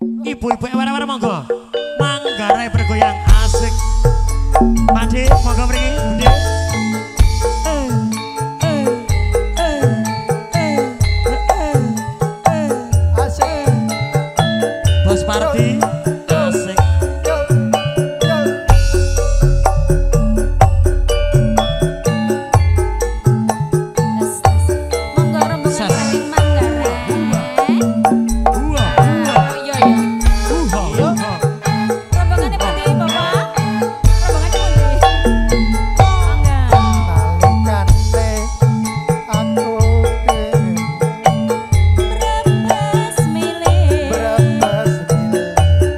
Ibu-ibu wara-wara monggo. Manggarai bergoyang asik. Pakde monggo mriki, Bude. Asik. Bos Parti asik. Monggo rombongan saking Manggarai. Iya ya. Rombongannya pundi, Bapak? Rombongannya pundi? Mangga. Balikane aku Brebes milih. brebes milih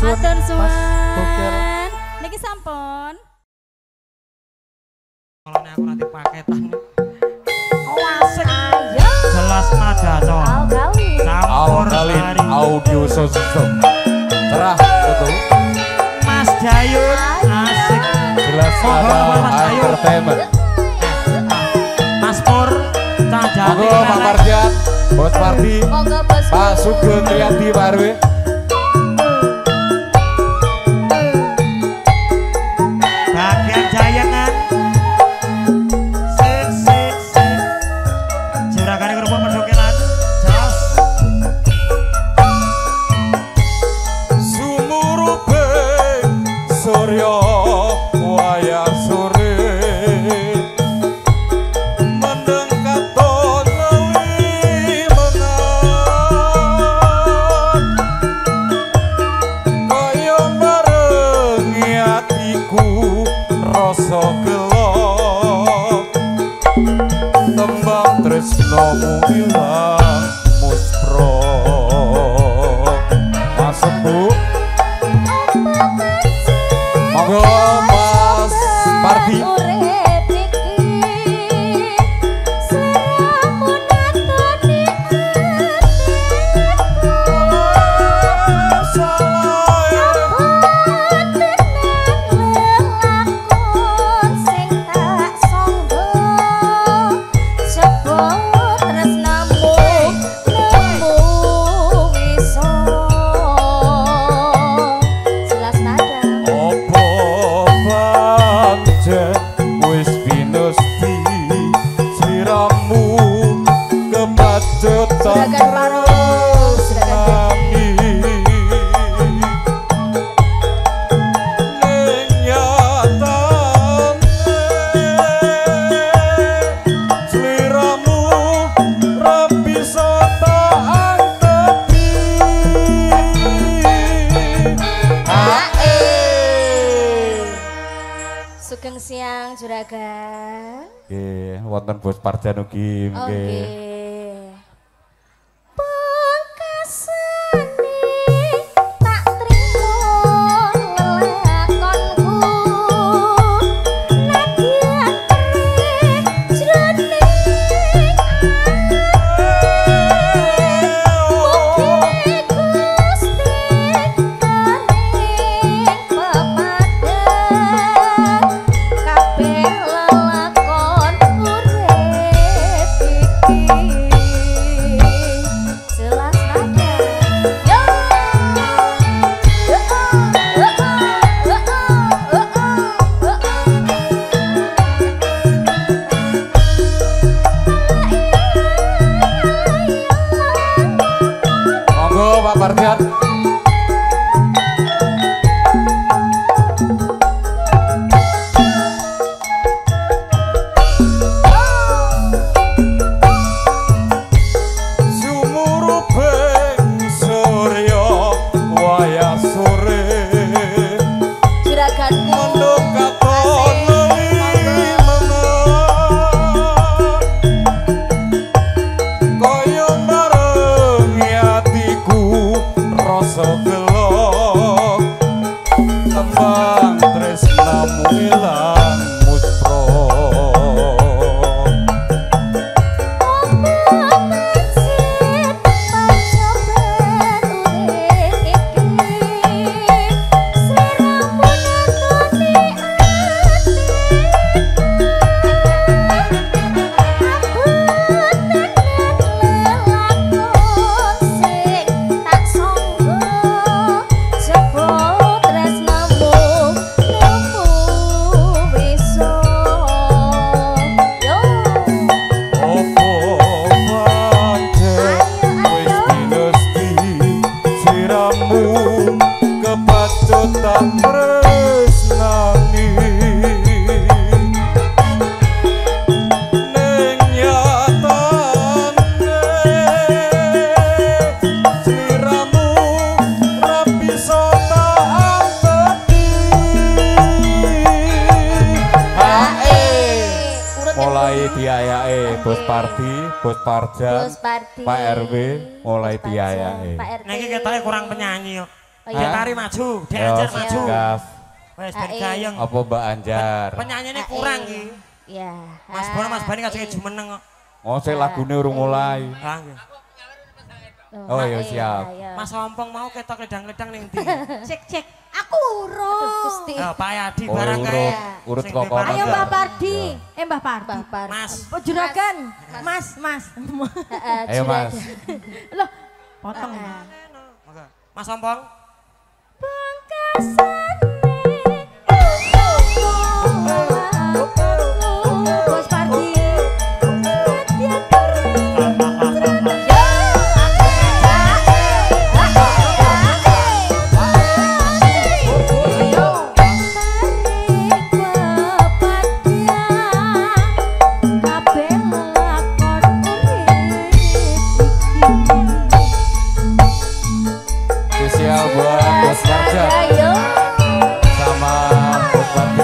suwun Matur Mas Boker. suwun. Niki sampun. Kalau aku nanti paketan. Oh asik. Ayo. Jelas nada cok. Gawi. Campur Alkalin sari. audio system. Cerah betul. Mas Jayun asik. Jelas Monggo, ada Mas Ayu. entertainment. Mas Pur. Cah Jati. Monggo Pak Mardian, Bos Pardi, Monggo bos. Pak Sugeng Triadi Pak RW. Bagian Jayangan. Sik sik sik. Juragane kerupuk pendokelan. Jos. Sumuruping surya wayah sore mendeng katon lewi menang kaya marengi atiku rasa gelo tembang tresnomu ilang muspro Masembu monggo Mas Pardi Urip iki sliramu natoni opo pancen wis pinesti sliramu kebacotan Juragan Parus, Juragan sliramu rapi sota angtepi Sugeng siang Juragan. nggih wonten Bos Parjan ugi Oh nggih nggih. Pungkasane tak trimo lelakonku nadyan perih jroning mugi Gusti paring pepadang kabeh lelakon urip iki jelas ada yo monggo Pak Parjan sumuruping surya wayah sore juraganku mendung katon lewi menang kaya marengi atiku rasa gelo tembang tresnamu ilang muspro opo pancen wis pinesti sliramu kebacotan tresnani ning nyatane sliramu rapi sota angtepi mulai diayake Bos Pardi, Bos Parjan, Bos Pardi. Pak RW mulai Bos Parjan, diayake. Pak RT. Niki ketoknya kurang penyanyi kok. Dia tari maju, dia Yo, Anjar maju. gas. Wes ben gayeng. Apa Mbak Anjar? Penyanyinya kurang iki. Ya. Mas Bono Mas Bani kasih jumeneng kok. Oh, sing lagune urung mulai. Ah nggih. Oh iya siap. Mas Ompong mau ketok ledang-ledang ning ndi? Cek. Aku urus. Gusti. Pak Yadi Oh, barang kae. urut Sing kok duwe kono. Ayo barang. Mbah Pardi. Mbah Pardi. Mas. Oh juragan. Mas. Ayo Mas. Loh, potong. Monggo. Mas Ompong. Bos Pardi. Spesial buat Bos Marjat sama Bos Parti.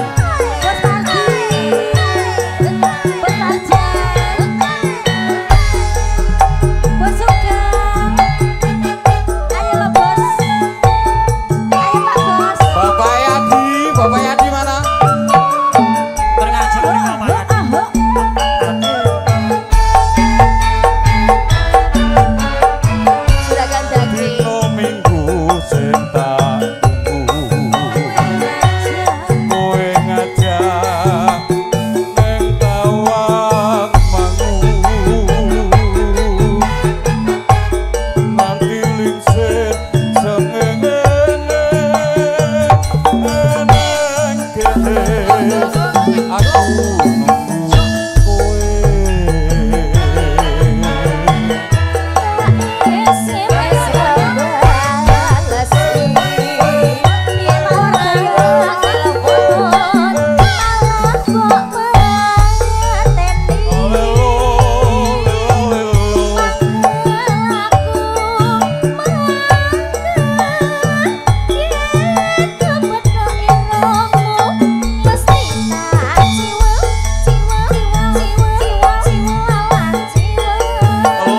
Bapak Yadi mana? Terngajak mriki Pak Yadi. Dino minggu senta kowe ngajak neng tawang mangu nanti lingsir sengenge neng kene aku nunggu kowe.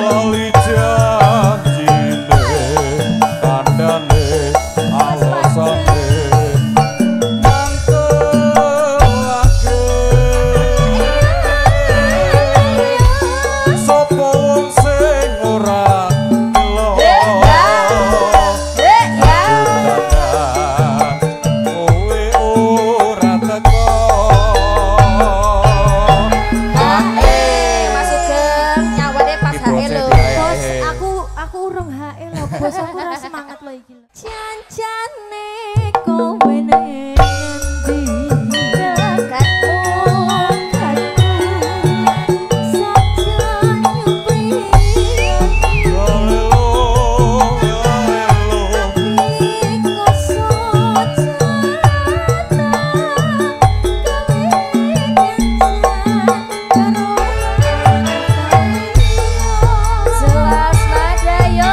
Lali janjine kandhane alasane mantelake sapa wong sing ora ilo kowe ora teko Aku urung hae lho, bos aku ora semangat lho iki. Janjane kowe nang endi dekatmu saja nyupri Selas nada yo.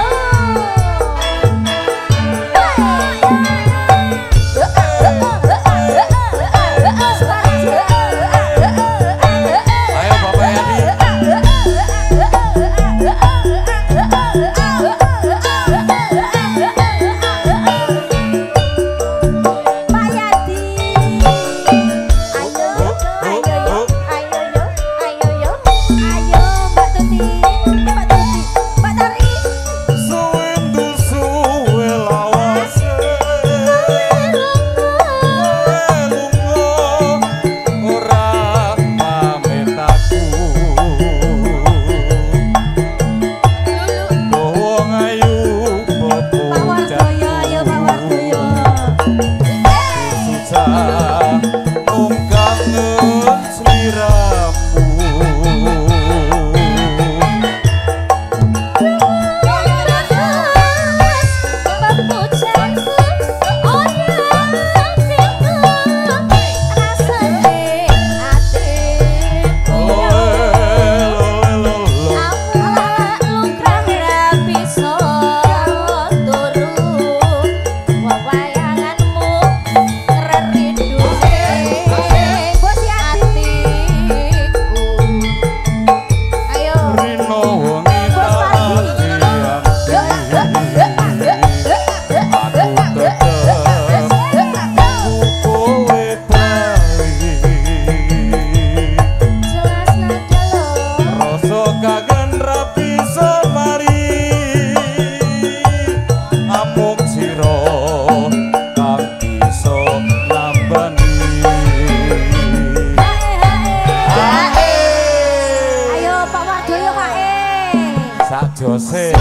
Bose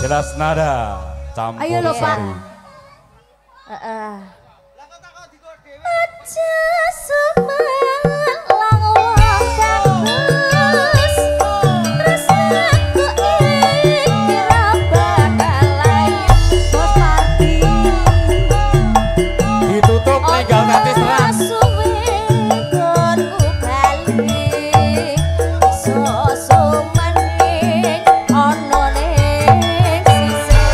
jelas nada campur Ayo lho, Pak. sari. Aja semangat lang wong bagus. Tresnaku iki ra bakal layan bos party. Ditutup tinggal nanti serang. Suwe gonku bali. Iso maning ono ning sisih.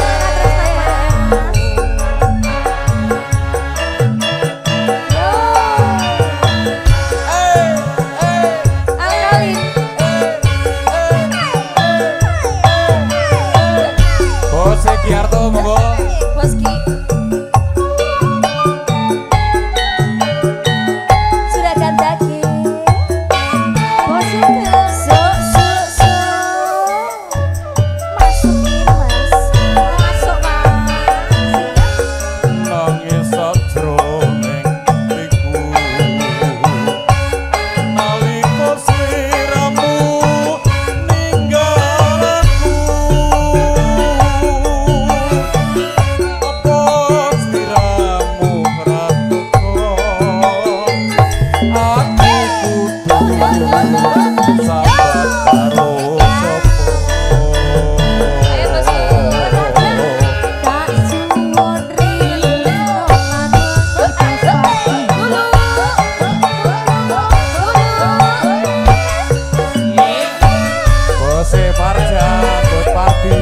Bose Giarto monggo. Boski Juragan daging Bosi so masukin mas masuk mas Nangis sajroning atiku nalika sliramu ninggal aku apa sliramu ora teko aku kudu sabar karo ayo boski tak suwon rino Bose Farja Bos Pati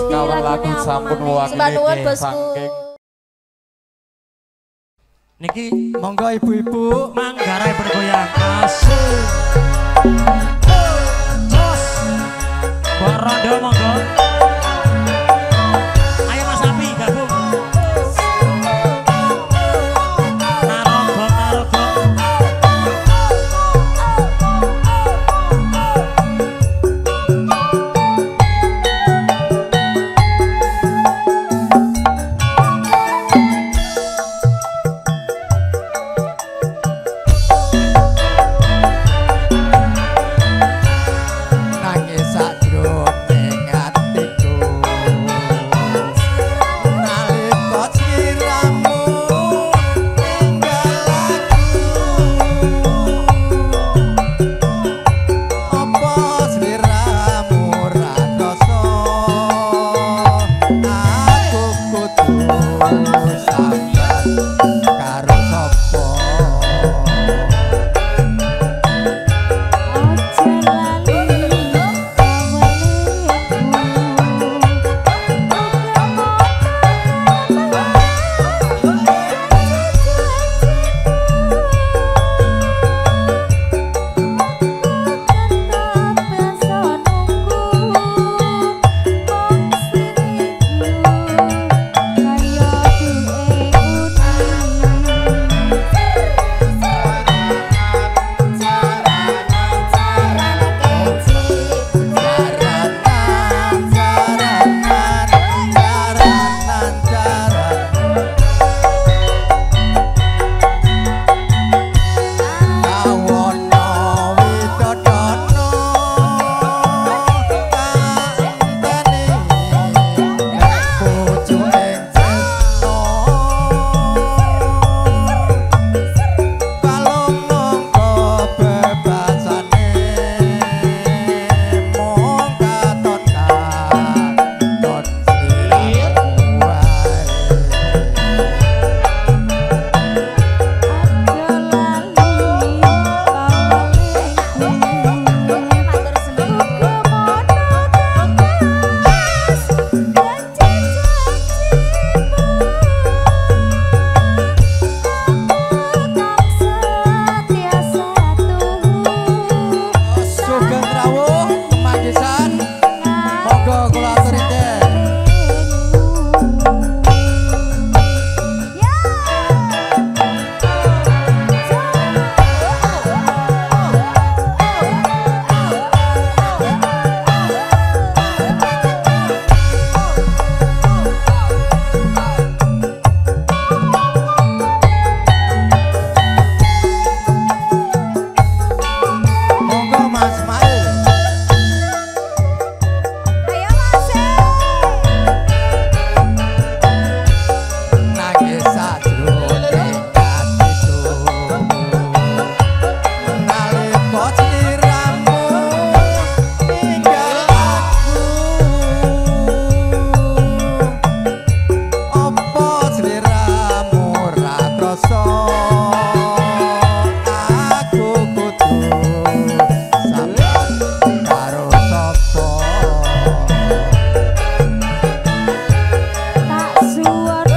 kawan lagu sampun mewakili saking Niki Monggo ibu-ibu. Manggarai bergoyang asik. Jos. Mbok Rondo monggo. Ayo Mas Abi gabung. Narogo. Nangis sajroning atiku aku kudu sampeyan karo sapa Tak suwon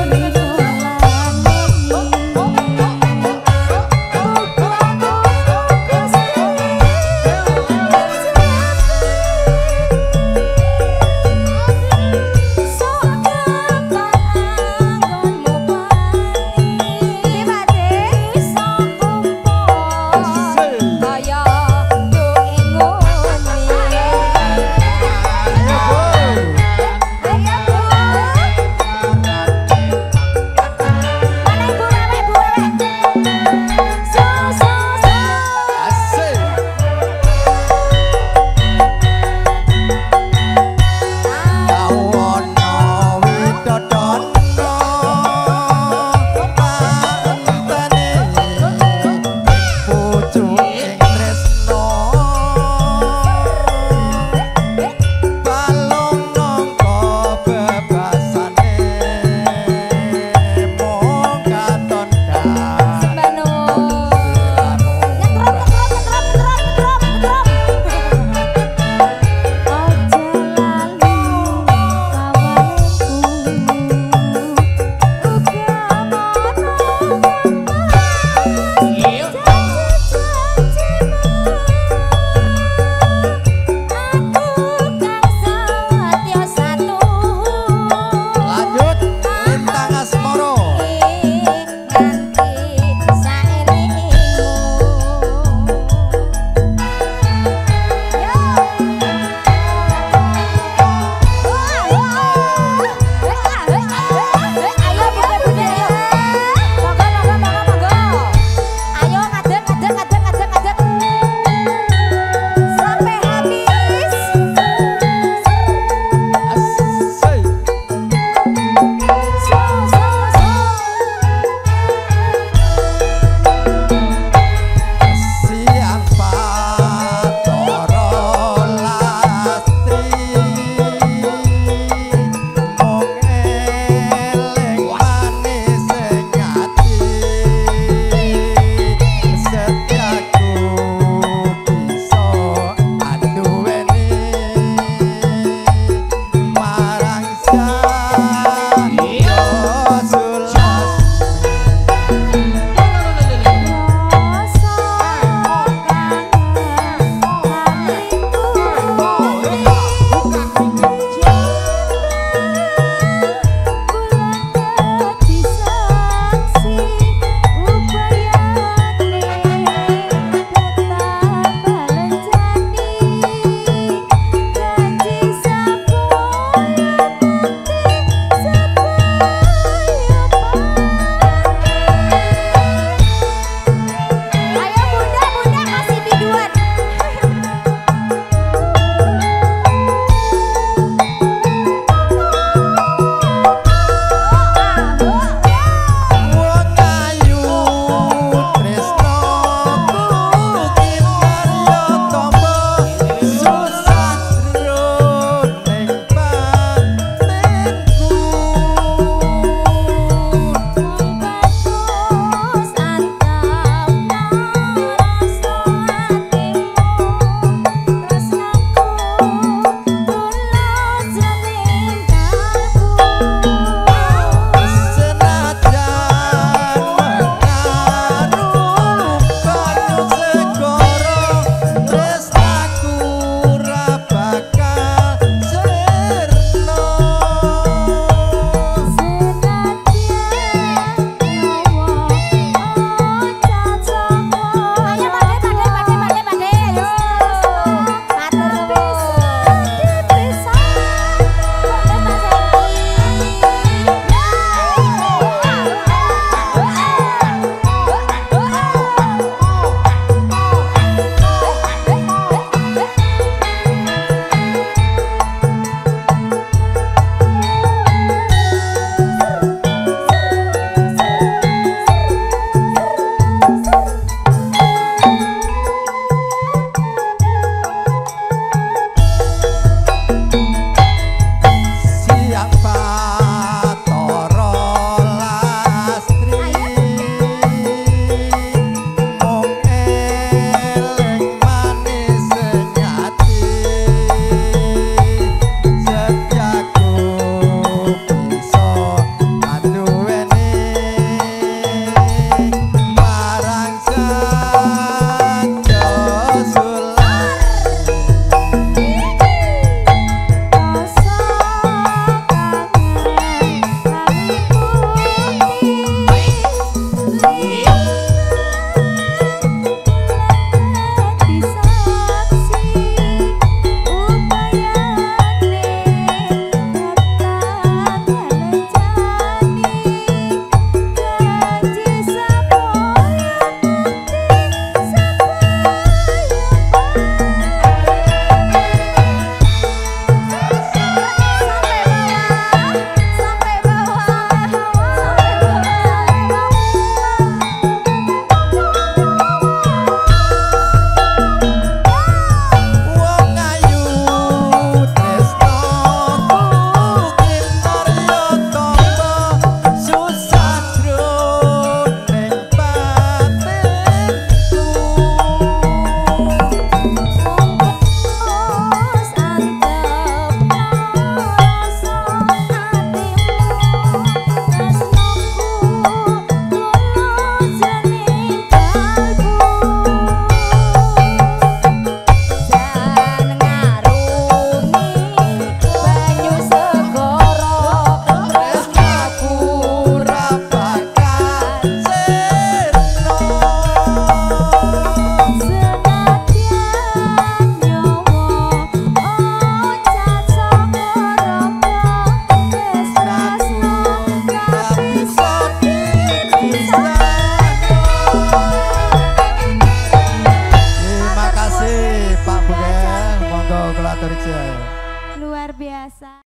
biasa.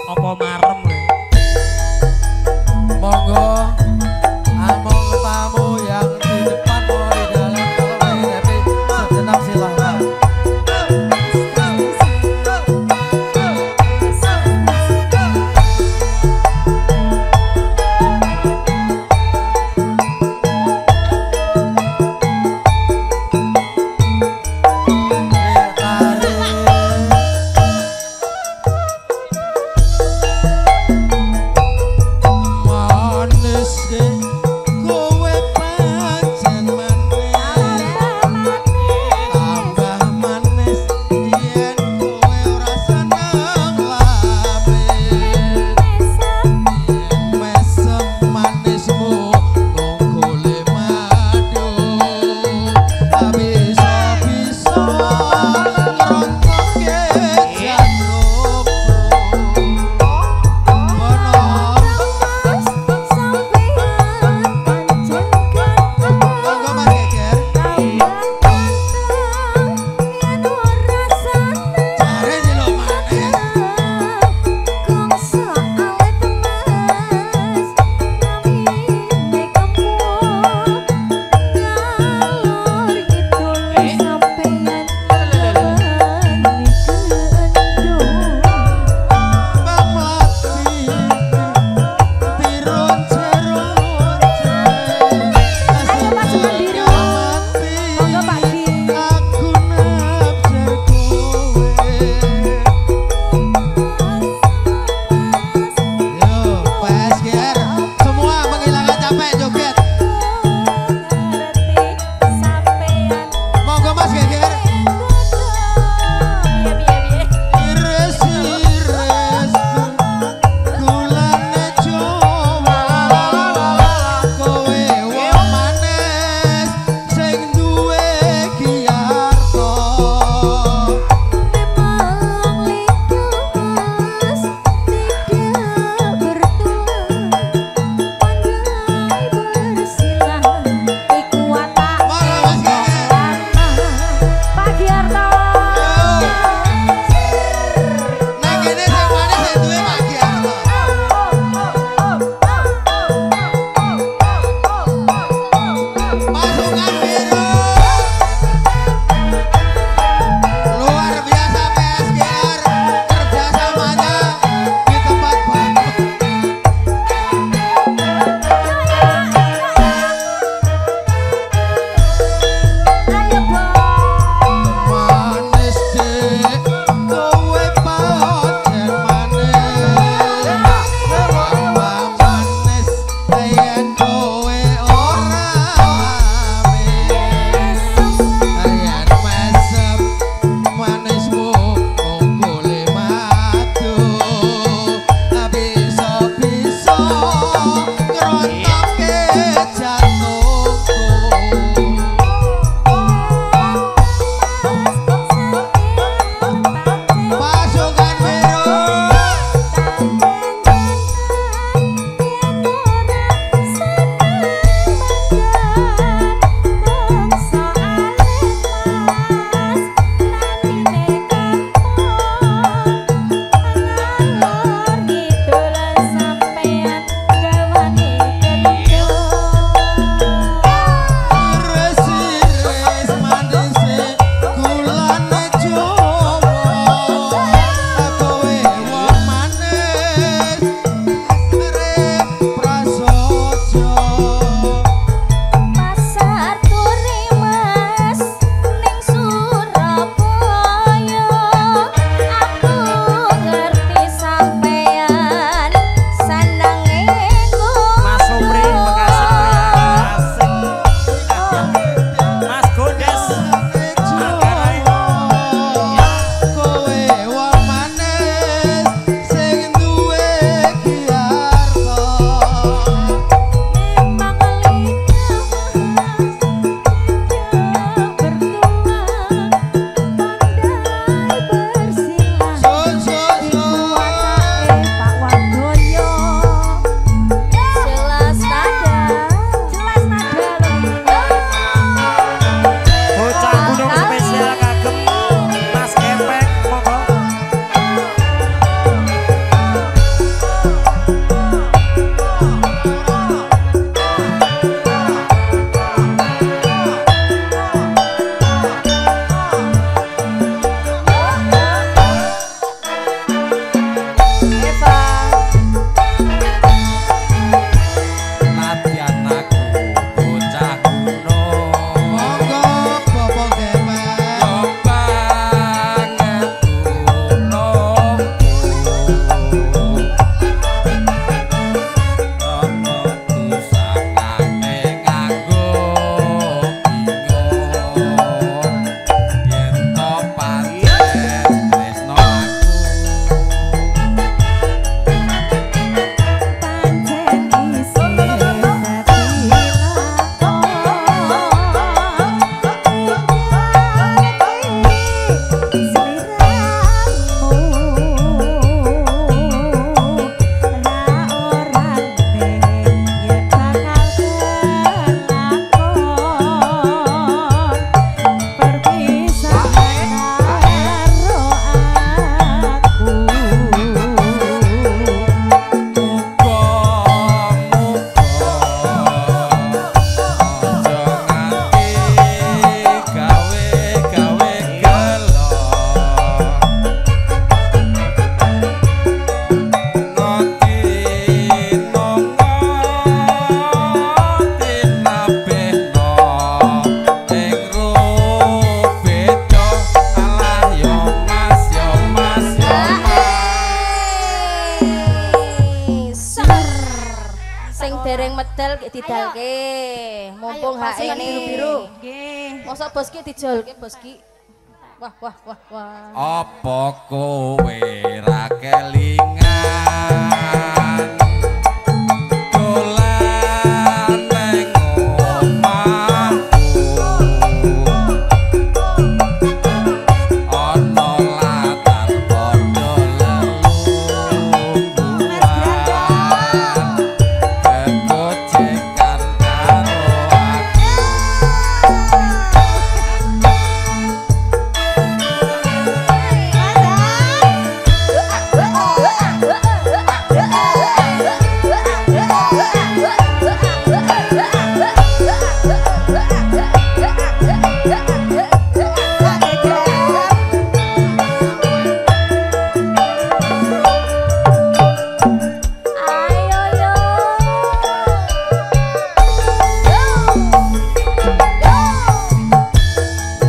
Apa marem we? Monggo among tamu yang di depan mau di dalam kalau pengen happy sejenak silahkan. sing dereng medal didalke. Mumpung hak ini biru-biru. Nggih. Mosok bos ki dijolke bos ki. Wah wah wah wah. Apa kowe ra kelingan dolan nang omahku ana latar padha lelungguhan kegojekan karo aku. Ayo yo.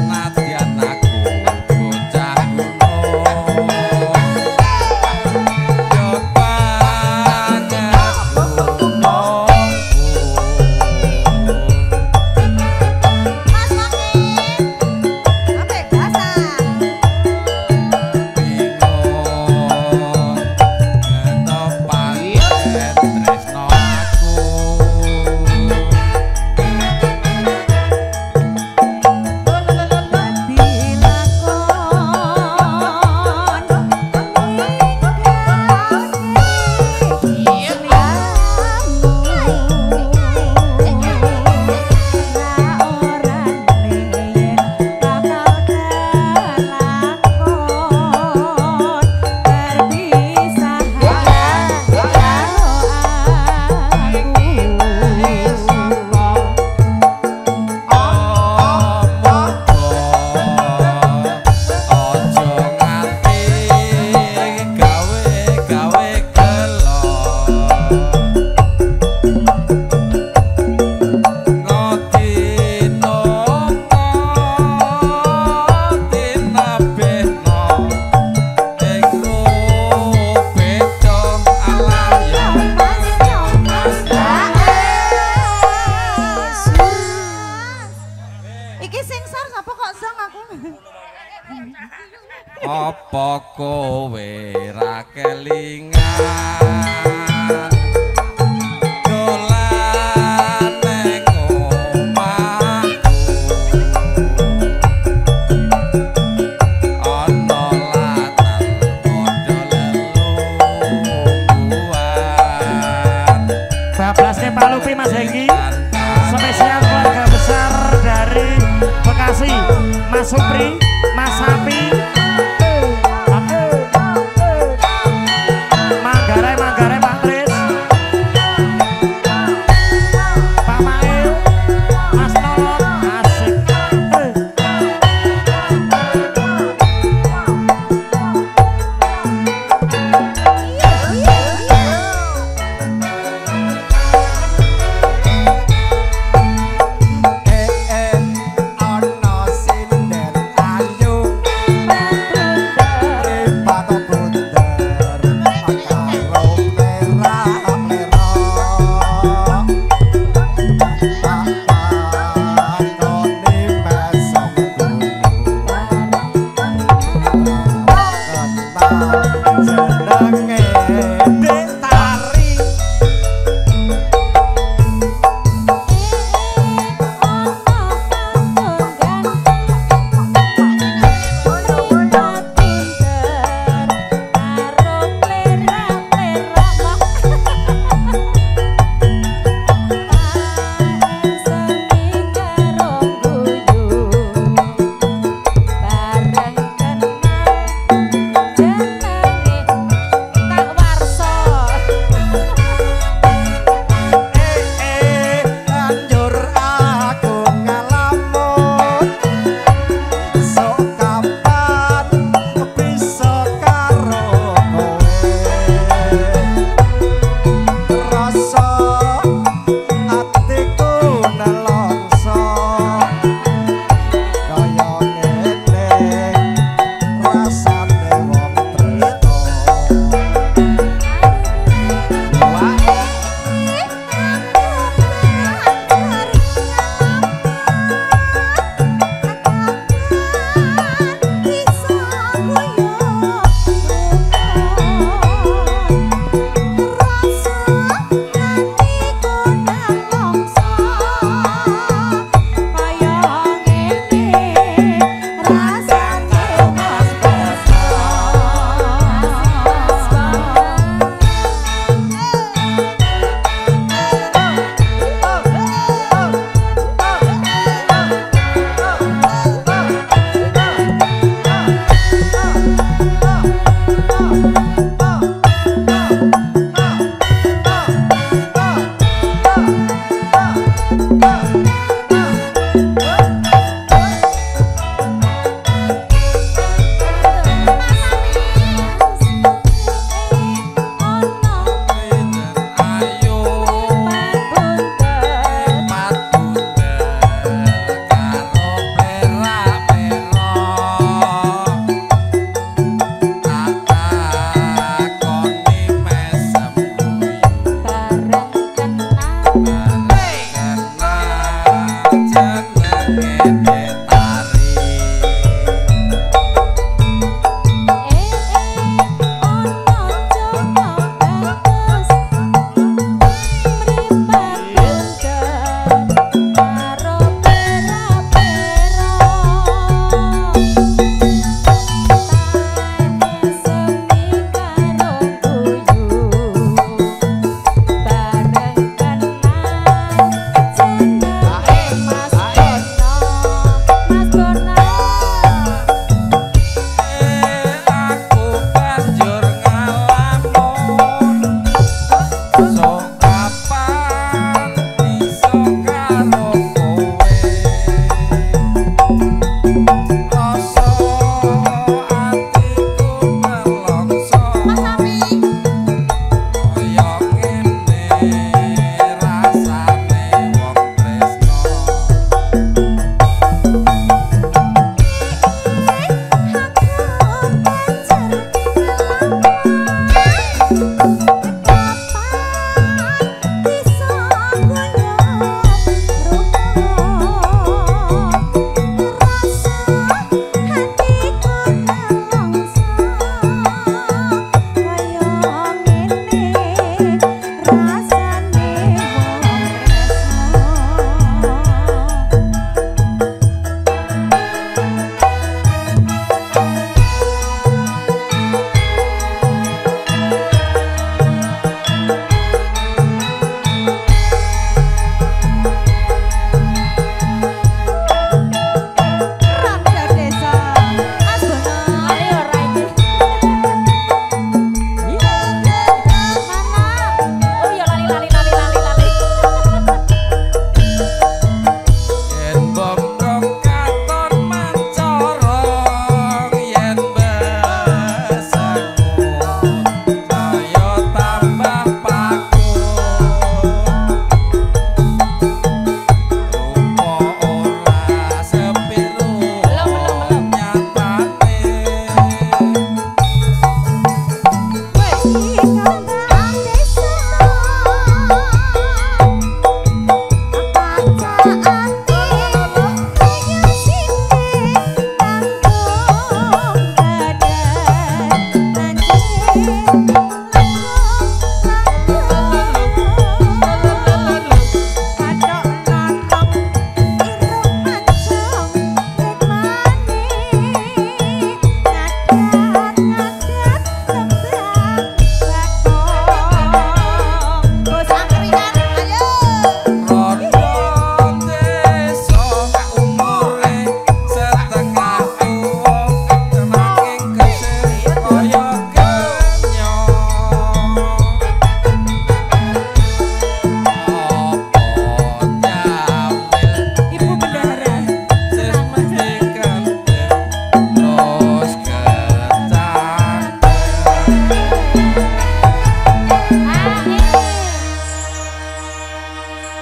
Nadyan aku bocah gunung yo banget gunungku Mas Makin. Sampai basah. bingung ngetopan tresno aku ojo nganti gawe-gawe gelo ngodino tinabehno ing beda alayang Iki sing sar sapa kok zong aku? apa kowe ra kelingan dolan nang omahku ana latar padha lelungguhan Bablasnya Pak Lupi Mas Hengki. Spesial keluarga besar dari Bekasi, Mas Supri, Mas Sapi, Manggarai Pak Tris, Pak Mail, Mas Nolot, asik. ana sinden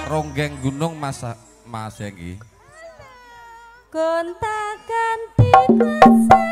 Ronggeng Gunung Mas Henggi. Gonta ganti masa